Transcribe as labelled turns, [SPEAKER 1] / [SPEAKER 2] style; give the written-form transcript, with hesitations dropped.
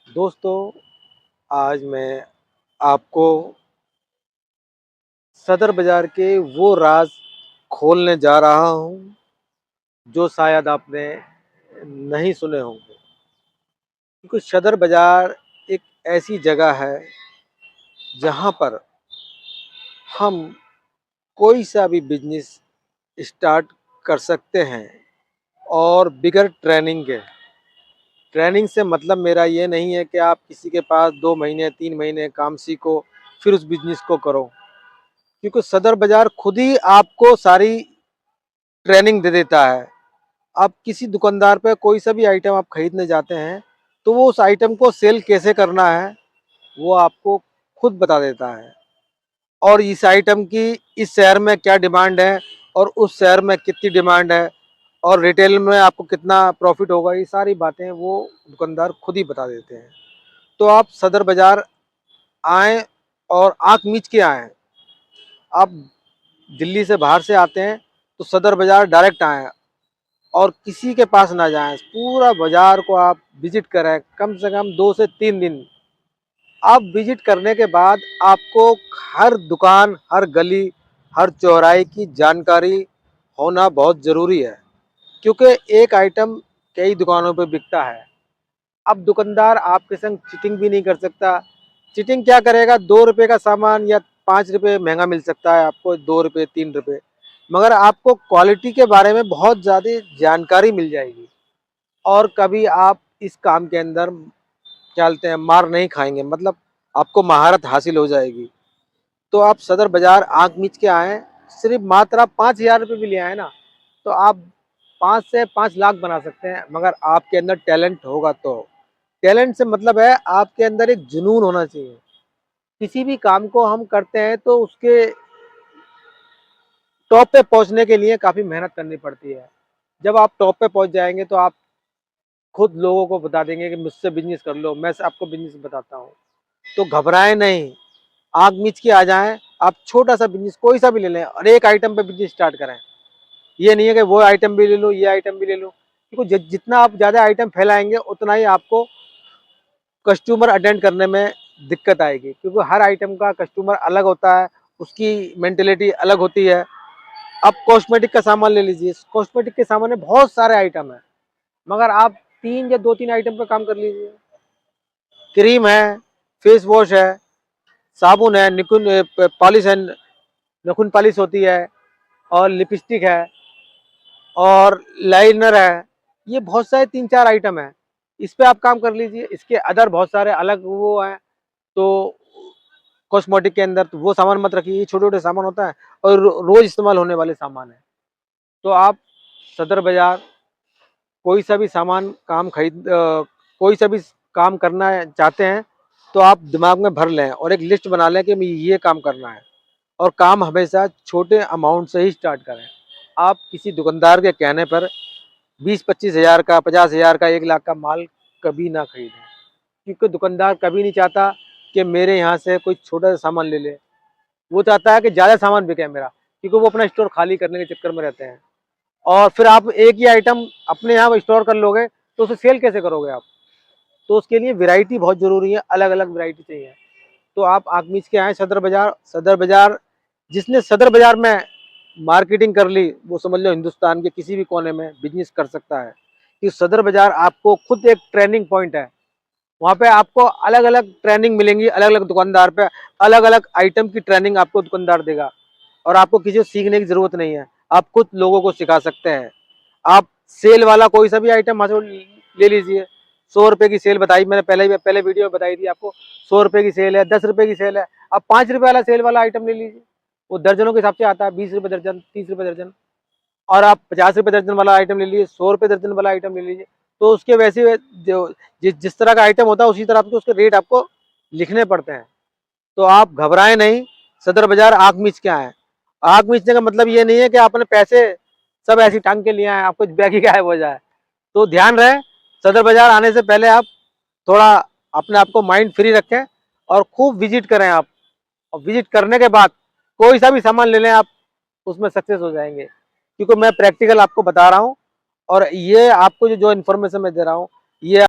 [SPEAKER 1] दोस्तों, आज मैं आपको सदर बाज़ार के वो राज़ खोलने जा रहा हूँ, जो शायद आपने नहीं सुने होंगे। क्योंकि सदर बाज़ार एक ऐसी जगह है, जहाँ पर हम कोई सा भी बिज़नेस स्टार्ट कर सकते हैं और बगैर ट्रेनिंग के। ट्रेनिंग से मतलब मेरा ये नहीं है कि आप किसी के पास 2 महीने, 3 महीने काम सीखो, फिर उस बिज़नेस को करो। क्योंकि सदर बाज़ार खुद ही आपको सारी ट्रेनिंग दे देता है। आप किसी दुकानदार पे कोई सा भी आइटम आप खरीदने जाते हैं, तो वो उस आइटम को सेल कैसे करना है, वो आपको खुद बता देता है। और इस आइटम की इस शहर में क्या डिमांड है और उस शहर में कितनी डिमांड है और रिटेल में आपको कितना प्रॉफिट होगा, ये सारी बातें वो दुकानदार खुद ही बता देते हैं। तो आप सदर बाज़ार आएँ और आँख मीच के आएँ। आप दिल्ली से बाहर से आते हैं, तो सदर बाज़ार डायरेक्ट आएँ और किसी के पास ना जाएं। पूरा बाजार को आप विजिट करें, कम से कम 2 से 3 दिन। आप विजिट करने के बाद आपको हर दुकान, हर गली, हर चौराहे की जानकारी होना बहुत ज़रूरी है। क्योंकि एक आइटम कई दुकानों पे बिकता है। अब दुकानदार आपके संग चीटिंग भी नहीं कर सकता। चीटिंग क्या करेगा, 2 रुपए का सामान या 5 रुपए महंगा मिल सकता है आपको, 2 रुपए, 3 रुपए। मगर आपको क्वालिटी के बारे में बहुत ज़्यादा जानकारी मिल जाएगी और कभी आप इस काम के अंदर क्या बोलते हैं, मार नहीं खाएँगे, मतलब आपको महारत हासिल हो जाएगी। तो आप सदर बाज़ार आँख मीच के आएँ, सिर्फ़ मात्र आप 5,000 रुपए भी ले आएँ ना, तो आप 5 से 5 लाख बना सकते हैं, मगर आपके अंदर टैलेंट होगा तो। टैलेंट से मतलब है आपके अंदर एक जुनून होना चाहिए। किसी भी काम को हम करते हैं तो उसके टॉप पे पहुँचने के लिए काफ़ी मेहनत करनी पड़ती है। जब आप टॉप पे पहुँच जाएँगे तो आप खुद लोगों को बता देंगे कि मुझसे बिज़नेस कर लो, मैं आपको बिज़नेस बताता हूँ। तो घबराएँ नहीं, आँख मीच के आ जाएँ, आप छोटा-सा बिज़नेस कोई सा भी ले लें और एक आइटम पे बिज़नेस स्टार्ट करें। ये नहीं है कि वो आइटम भी ले लो, ये आइटम भी ले लो। क्योंकि जितना आप ज़्यादा आइटम फैलाएँगे, उतना ही आपको कस्टमर अटेंड करने में दिक्कत आएगी। क्योंकि हर आइटम का कस्टमर अलग होता है, उसकी मेंटालिटी अलग होती है। अब कॉस्मेटिक का सामान ले लीजिए, कॉस्मेटिक के सामान में बहुत सारे आइटम हैं, मगर आप 3 या 2-3 आइटम पे काम कर लीजिए। क्रीम है, फेस वॉश है, साबुन है, निकुन पॉलिश है, नाखून पॉलिश होती है और लिपस्टिक है और लाइनर है। ये बहुत सारे 3-4 आइटम हैं। इस पे आप काम कर लीजिए। इसके अदर बहुत सारे अलग वो हैं, तो कॉस्मेटिक के अंदर तो वो सामान मत रखिए, ये छोटे-छोटे सामान होता है और रोज़ इस्तेमाल होने वाले सामान हैं। तो आप सदर बाज़ार कोई सा भी सामान कोई सा भी काम करना चाहते हैं, तो आप दिमाग में भर लें और एक लिस्ट बना लें कि मैं ये काम करना है और काम हमेशा छोटे अमाउंट से ही स्टार्ट करें। आप किसी दुकानदार के कहने पर 20-25 हज़ार का, 50 हज़ार का, 1 लाख का माल कभी ना खरीदें। क्योंकि दुकानदार कभी नहीं चाहता कि मेरे यहाँ से कोई छोटा सा सामान ले ले। वो चाहता है कि ज़्यादा सामान बिके मेरा, क्योंकि वो अपना स्टोर खाली करने के चक्कर में रहते हैं। और फिर आप एक ही आइटम अपने यहाँ स्टोर कर लोगे, तो उसे सेल कैसे करोगे आप? तो उसके लिए वैरायटी बहुत ज़रूरी है, अलग-अलग वैरायटी चाहिए। तो आप आग मीच के आएँ सदर बाज़ार। सदर बाज़ार, जिसने सदर बाज़ार में मार्केटिंग कर ली, वो समझ लो हिंदुस्तान के किसी भी कोने में बिज़नेस कर सकता है। कि सदर बाज़ार आपको खुद एक ट्रेनिंग पॉइंट है। वहाँ पे आपको अलग-अलग ट्रेनिंग मिलेंगी, अलग-अलग दुकानदार पे अलग-अलग आइटम की ट्रेनिंग आपको दुकानदार देगा और आपको किसी से सीखने की ज़रूरत नहीं है। आप खुद लोगों को सिखा सकते हैं। आप सेल वाला कोई सा भी आइटम वहाँ से ले लीजिए। 100 रुपए की सेल बताई मैंने, पहले वीडियो में बताई थी आपको। 100 रुपए की सेल है, 10 रुपए की सेल है। आप 5 रुपए वाला सेल वाला आइटम ले लीजिए। वो दर्जनों के हिसाब से आता है, 20 रुपए दर्जन, 30 रुपए दर्जन। और आप 50 रुपए दर्जन वाला आइटम ले लीजिए, 100 रुपए दर्जन वाला आइटम ले लीजिए। तो उसके वैसे जो जिस तरह का आइटम होता है, उसी तरह के उसके रेट आपको लिखने पड़ते हैं। तो आप घबराएं नहीं, सदर बाजार आग मीच के आए। आग मीचने का मतलब ये नहीं है कि आपने पैसे सब ऐसी टांग के लिए आए, आपको बैग ही गायब हो जाए। तो ध्यान रहे, सदर बाजार आने से पहले आप थोड़ा अपने आप को माइंड फ्री रखें और खूब विजिट करें आप। और विजिट करने के बाद कोई सा भी सामान ले लें आप, उसमें सक्सेस हो जाएंगे। क्योंकि मैं प्रैक्टिकल आपको बता रहा हूँ और ये आपको जो इन्फॉर्मेशन मैं दे रहा हूँ, ये